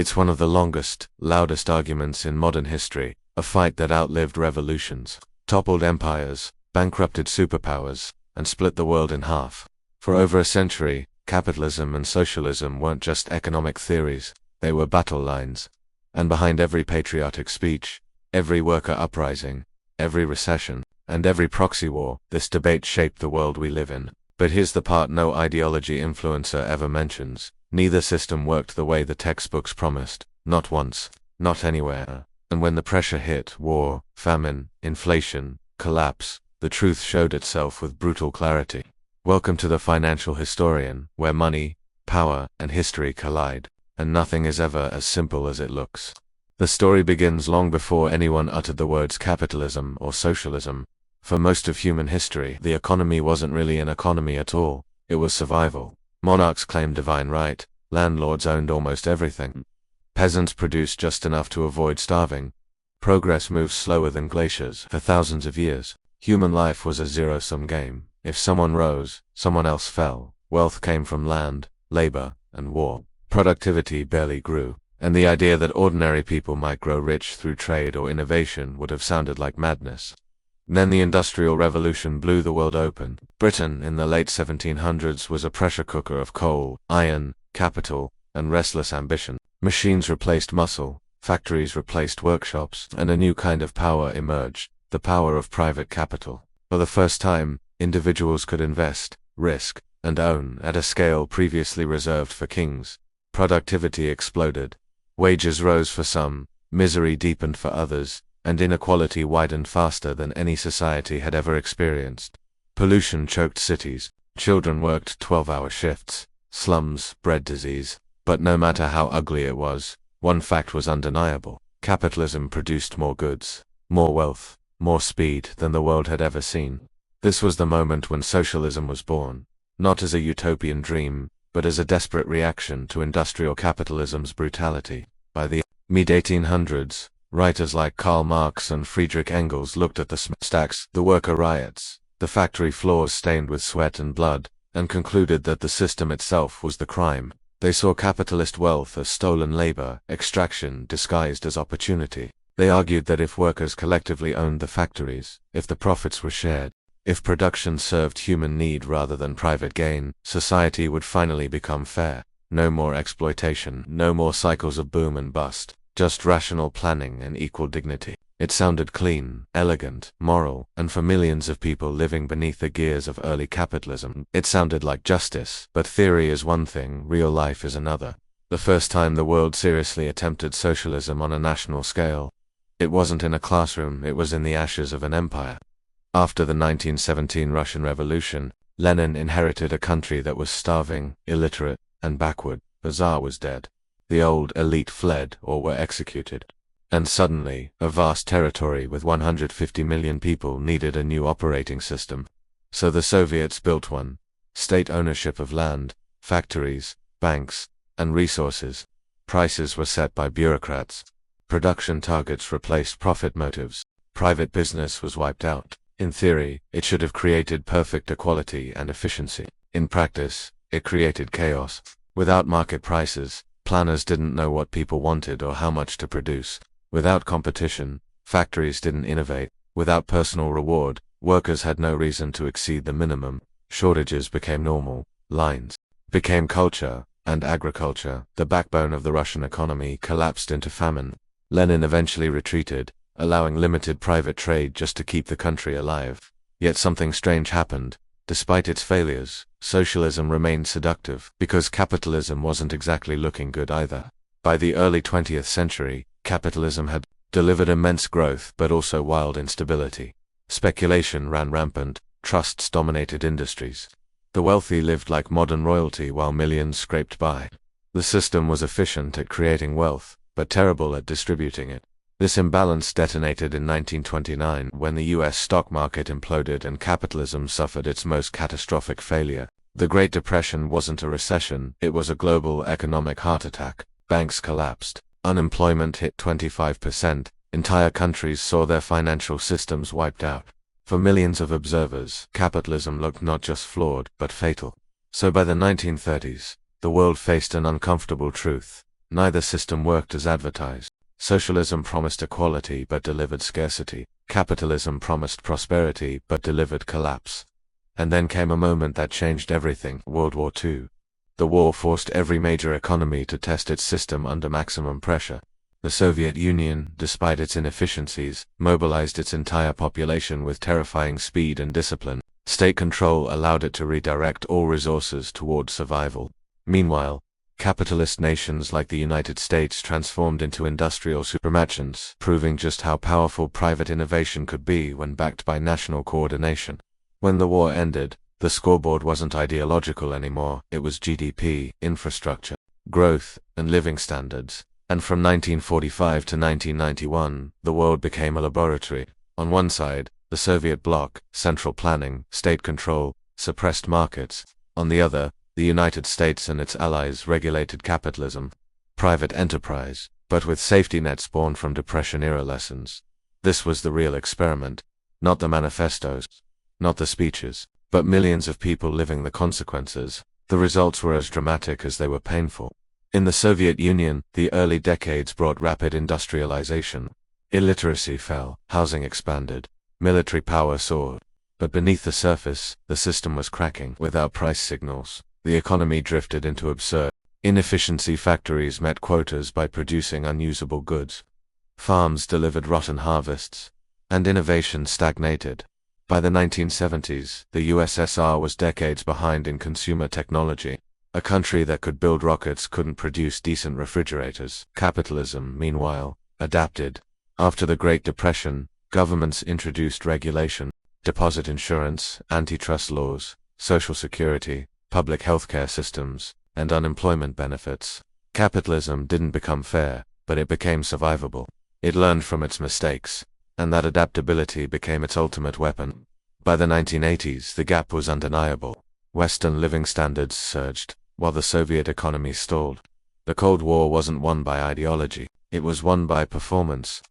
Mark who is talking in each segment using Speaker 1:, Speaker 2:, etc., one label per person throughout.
Speaker 1: It's one of the longest, loudest arguments in modern history, a fight that outlived revolutions, toppled empires, bankrupted superpowers, and split the world in half. For over a century, capitalism and socialism weren't just economic theories, they were battle lines. And behind every patriotic speech, every worker uprising, every recession, and every proxy war, this debate shaped the world we live in. But here's the part no ideology influencer ever mentions. Neither system worked the way the textbooks promised, not once, not anywhere. And when the pressure hit, war, famine, inflation, collapse, the truth showed itself with brutal clarity. Welcome to the Financial Historian, where money, power, and history collide, and nothing is ever as simple as it looks. The story begins long before anyone uttered the words capitalism or socialism. For most of human history, the economy wasn't really an economy at all, it was survival. Monarchs claimed divine right, landlords owned almost everything. Peasants produced just enough to avoid starving. Progress moved slower than glaciers for thousands of years. Human life was a zero-sum game. If someone rose, someone else fell. Wealth came from land, labor, and war. Productivity barely grew, and the idea that ordinary people might grow rich through trade or innovation would have sounded like madness. Then the Industrial Revolution blew the world open. Britain in the late 1700s was a pressure cooker of coal, iron, capital, and restless ambition. Machines replaced muscle, factories replaced workshops, and a new kind of power emerged, the power of private capital. For the first time, individuals could invest, risk, and own at a scale previously reserved for kings. Productivity exploded. Wages rose for some, misery deepened for others, and inequality widened faster than any society had ever experienced. Pollution choked cities, children worked 12-hour shifts, slums bred disease. But no matter how ugly it was, one fact was undeniable. Capitalism produced more goods, more wealth, more speed than the world had ever seen. This was the moment when socialism was born, not as a utopian dream, but as a desperate reaction to industrial capitalism's brutality. By the mid-1800s, writers like Karl Marx and Friedrich Engels looked at the smokestacks, the worker riots, the factory floors stained with sweat and blood, and concluded that the system itself was the crime. They saw capitalist wealth as stolen labor, extraction disguised as opportunity. They argued that if workers collectively owned the factories, if the profits were shared, if production served human need rather than private gain, society would finally become fair. No more exploitation, no more cycles of boom and bust, just rational planning and equal dignity. It sounded clean, elegant, moral, and for millions of people living beneath the gears of early capitalism, it sounded like justice. But theory is one thing, real life is another. The first time the world seriously attempted socialism on a national scale, it wasn't in a classroom, it was in the ashes of an empire. After the 1917 Russian Revolution, Lenin inherited a country that was starving, illiterate, and backward. The Tsar was dead. The old elite fled or were executed. And suddenly, a vast territory with 150 million people needed a new operating system. So the Soviets built one. State ownership of land, factories, banks, and resources. Prices were set by bureaucrats. Production targets replaced profit motives. Private business was wiped out. In theory, it should have created perfect equality and efficiency. In practice, it created chaos. Without market prices, planners didn't know what people wanted or how much to produce. Without competition, factories didn't innovate. Without personal reward, workers had no reason to exceed the minimum. Shortages became normal. Lines became culture, and agriculture, the backbone of the Russian economy, collapsed into famine. Lenin eventually retreated, allowing limited private trade just to keep the country alive. Yet something strange happened. Despite its failures, socialism remained seductive, because capitalism wasn't exactly looking good either. By the early 20th century, capitalism had delivered immense growth but also wild instability. Speculation ran rampant, trusts dominated industries. The wealthy lived like modern royalty while millions scraped by. The system was efficient at creating wealth, but terrible at distributing it. This imbalance detonated in 1929 when the US stock market imploded and capitalism suffered its most catastrophic failure. The Great Depression wasn't a recession, it was a global economic heart attack. Banks collapsed. Unemployment hit 25%. Entire countries saw their financial systems wiped out. For millions of observers, capitalism looked not just flawed, but fatal. So by the 1930s, the world faced an uncomfortable truth. Neither system worked as advertised. Socialism promised equality but delivered scarcity. Capitalism promised prosperity but delivered collapse. And then came a moment that changed everything: World War II. The war forced every major economy to test its system under maximum pressure. The Soviet Union, despite its inefficiencies, mobilized its entire population with terrifying speed and discipline. State control allowed it to redirect all resources toward survival. Meanwhile, capitalist nations like the United States transformed into industrial supermachines, proving just how powerful private innovation could be when backed by national coordination. When the war ended, the scoreboard wasn't ideological anymore. It was GDP, infrastructure, growth, and living standards. And from 1945 to 1991, the world became a laboratory. On one side, the Soviet bloc, central planning, state control, suppressed markets. On the other, the United States and its allies regulated capitalism, private enterprise, but with safety nets born from Depression-era lessons. This was the real experiment, not the manifestos, not the speeches, but millions of people living the consequences. The results were as dramatic as they were painful. In the Soviet Union, the early decades brought rapid industrialization. Illiteracy fell, housing expanded, military power soared. But beneath the surface, the system was cracking. Without price signals, the economy drifted into absurd inefficiency. Factories met quotas by producing unusable goods. Farms delivered rotten harvests, and innovation stagnated. By the 1970s, the USSR was decades behind in consumer technology. A country that could build rockets couldn't produce decent refrigerators. Capitalism, meanwhile, adapted. After the Great Depression, governments introduced regulation, deposit insurance, antitrust laws, social security, public healthcare systems, and unemployment benefits. Capitalism didn't become fair, but it became survivable. It learned from its mistakes, and that adaptability became its ultimate weapon. By the 1980s, the gap was undeniable. Western living standards surged, while the Soviet economy stalled. The Cold War wasn't won by ideology, it was won by performance.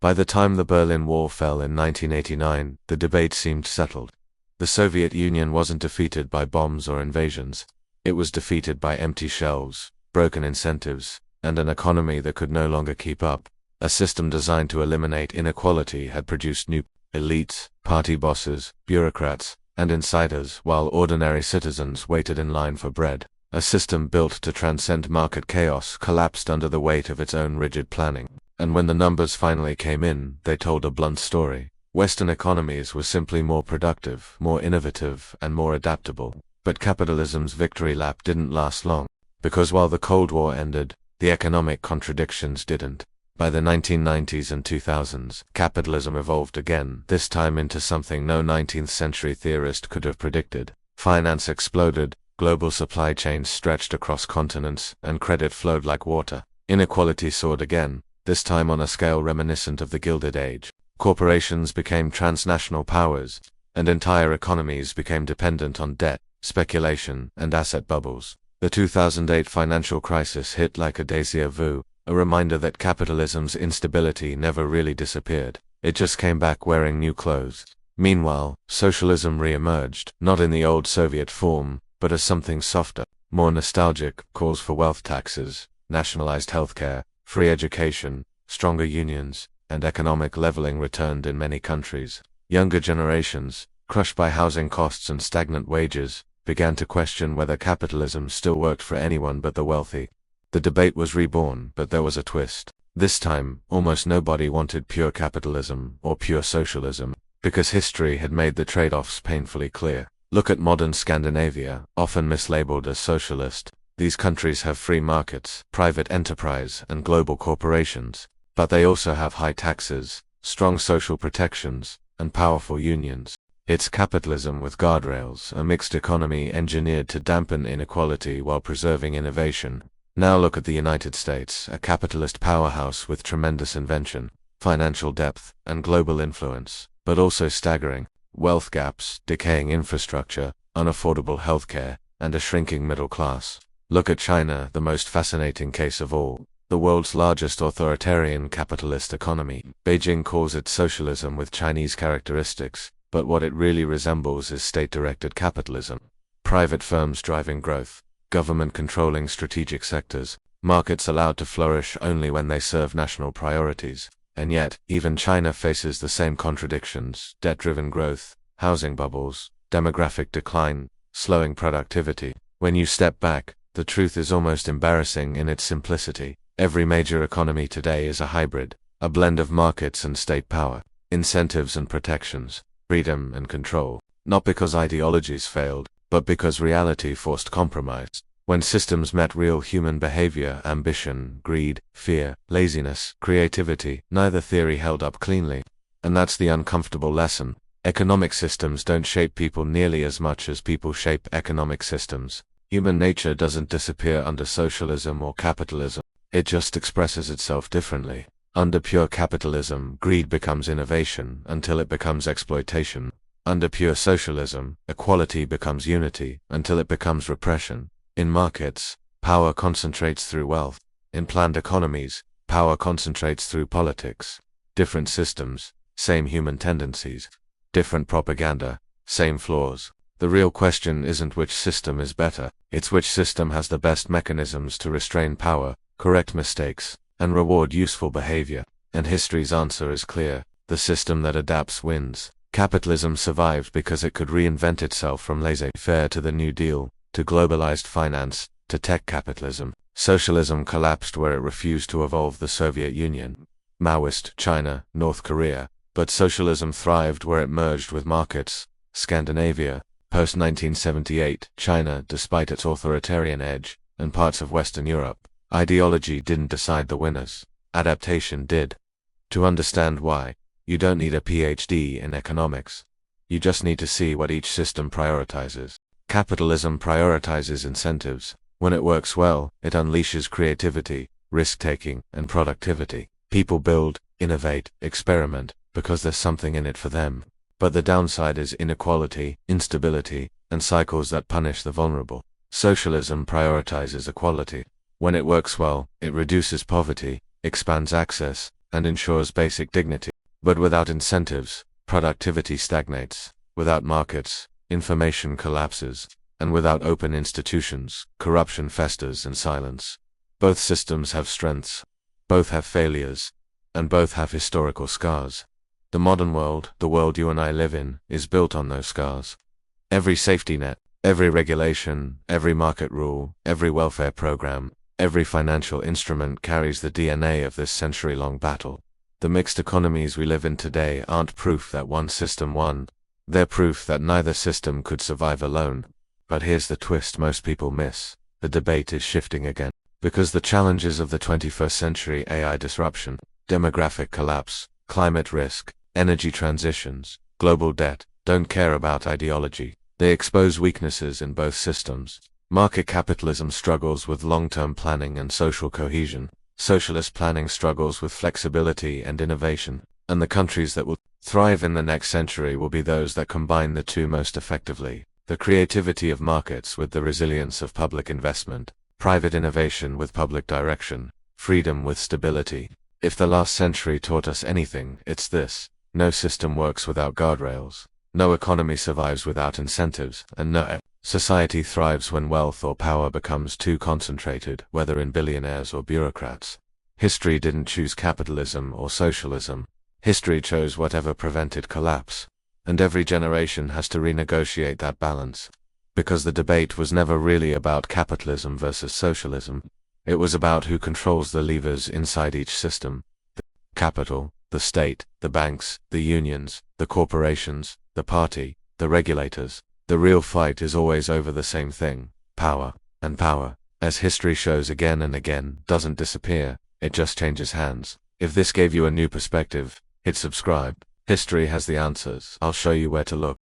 Speaker 1: By the time the Berlin Wall fell in 1989, the debate seemed settled. The Soviet Union wasn't defeated by bombs or invasions. It was defeated by empty shelves, broken incentives, and an economy that could no longer keep up. A system designed to eliminate inequality had produced new elites, party bosses, bureaucrats, and insiders, while ordinary citizens waited in line for bread. A system built to transcend market chaos collapsed under the weight of its own rigid planning. And when the numbers finally came in, they told a blunt story. Western economies were simply more productive, more innovative, and more adaptable. But capitalism's victory lap didn't last long, because while the Cold War ended, the economic contradictions didn't. By the 1990s and 2000s, capitalism evolved again, this time into something no 19th century theorist could have predicted. Finance exploded, global supply chains stretched across continents, and credit flowed like water. Inequality soared again, this time on a scale reminiscent of the Gilded Age. Corporations became transnational powers, and entire economies became dependent on debt, speculation, and asset bubbles. The 2008 financial crisis hit like a déjà vu, a reminder that capitalism's instability never really disappeared. It just came back wearing new clothes. Meanwhile, socialism re-emerged, not in the old Soviet form, but as something softer, more nostalgic. Calls for wealth taxes, nationalized healthcare, free education, stronger unions, and economic leveling returned in many countries. Younger generations, crushed by housing costs and stagnant wages, began to question whether capitalism still worked for anyone but the wealthy. The debate was reborn, but there was a twist. This time, almost nobody wanted pure capitalism or pure socialism, because history had made the trade-offs painfully clear. Look at modern Scandinavia, often mislabeled as socialist. These countries have free markets, private enterprise, and global corporations. But they also have high taxes, strong social protections, and powerful unions. It's capitalism with guardrails, a mixed economy engineered to dampen inequality while preserving innovation. Now look at the United States, a capitalist powerhouse with tremendous invention, financial depth, and global influence, but also staggering wealth gaps, decaying infrastructure, unaffordable healthcare, and a shrinking middle class. Look at China, the most fascinating case of all, the world's largest authoritarian capitalist economy. Beijing calls it socialism with Chinese characteristics, but what it really resembles is state-directed capitalism. Private firms driving growth, government controlling strategic sectors, Markets allowed to flourish only when they serve national priorities. And yet, even China faces the same contradictions: debt-driven growth, housing bubbles, demographic decline, slowing productivity. When you step back, the truth is almost embarrassing in its simplicity. Every major economy today is a hybrid, a blend of markets and state power, incentives and protections, freedom and control. Not because ideologies failed, but because reality forced compromise. When systems met real human behavior, ambition, greed, fear, laziness, creativity, neither theory held up cleanly. And that's the uncomfortable lesson. Economic systems don't shape people nearly as much as people shape economic systems. Human nature doesn't disappear under socialism or capitalism. It just expresses itself differently. Under pure capitalism, greed becomes innovation until it becomes exploitation. Under pure socialism, equality becomes unity until it becomes repression. In markets, power concentrates through wealth. In planned economies, power concentrates through politics. Different systems, same human tendencies. Different propaganda, same flaws. The real question isn't which system is better, it's which system has the best mechanisms to restrain power, correct mistakes, and reward useful behavior. And history's answer is clear: the system that adapts wins. Capitalism survived because it could reinvent itself from laissez-faire to the New Deal, to globalized finance, to tech capitalism. Socialism collapsed where it refused to evolve: the Soviet Union, Maoist China, North Korea. But socialism thrived where it merged with markets: Scandinavia, post-1978 China despite its authoritarian edge, and parts of Western Europe. Ideology didn't decide the winners. Adaptation did. To understand why, you don't need a PhD in economics. You just need to see what each system prioritizes. Capitalism prioritizes incentives. When it works well, it unleashes creativity, risk-taking, and productivity. People build, innovate, experiment, because there's something in it for them. But the downside is inequality, instability, and cycles that punish the vulnerable. Socialism prioritizes equality. When it works well, it reduces poverty, expands access, and ensures basic dignity. But without incentives, productivity stagnates. Without markets, information collapses. And without open institutions, corruption festers in silence. Both systems have strengths. Both have failures. And both have historical scars. The modern world, the world you and I live in, is built on those scars. Every safety net, every regulation, every market rule, every welfare program, every financial instrument carries the DNA of this century-long battle. The mixed economies we live in today aren't proof that one system won. They're proof that neither system could survive alone. But here's the twist most people miss. The debate is shifting again. Because the challenges of the 21st century: AI disruption, demographic collapse, climate risk, energy transitions, global debt, don't care about ideology. They expose weaknesses in both systems. Market capitalism struggles with long-term planning and social cohesion. Socialist planning struggles with flexibility and innovation. And the countries that will thrive in the next century will be those that combine the two most effectively. The creativity of markets with the resilience of public investment. Private innovation with public direction. Freedom with stability. If the last century taught us anything, it's this: no system works without guardrails. No economy survives without incentives, and no society thrives when wealth or power becomes too concentrated, whether in billionaires or bureaucrats. History didn't choose capitalism or socialism. History chose whatever prevented collapse. And every generation has to renegotiate that balance. Because the debate was never really about capitalism versus socialism. It was about who controls the levers inside each system. The capital, the state, the banks, the unions, the corporations, the party, the regulators. The real fight is always over the same thing: power. And power, as history shows again and again, doesn't disappear, it just changes hands. If this gave you a new perspective, hit subscribe. History has the answers. I'll show you where to look.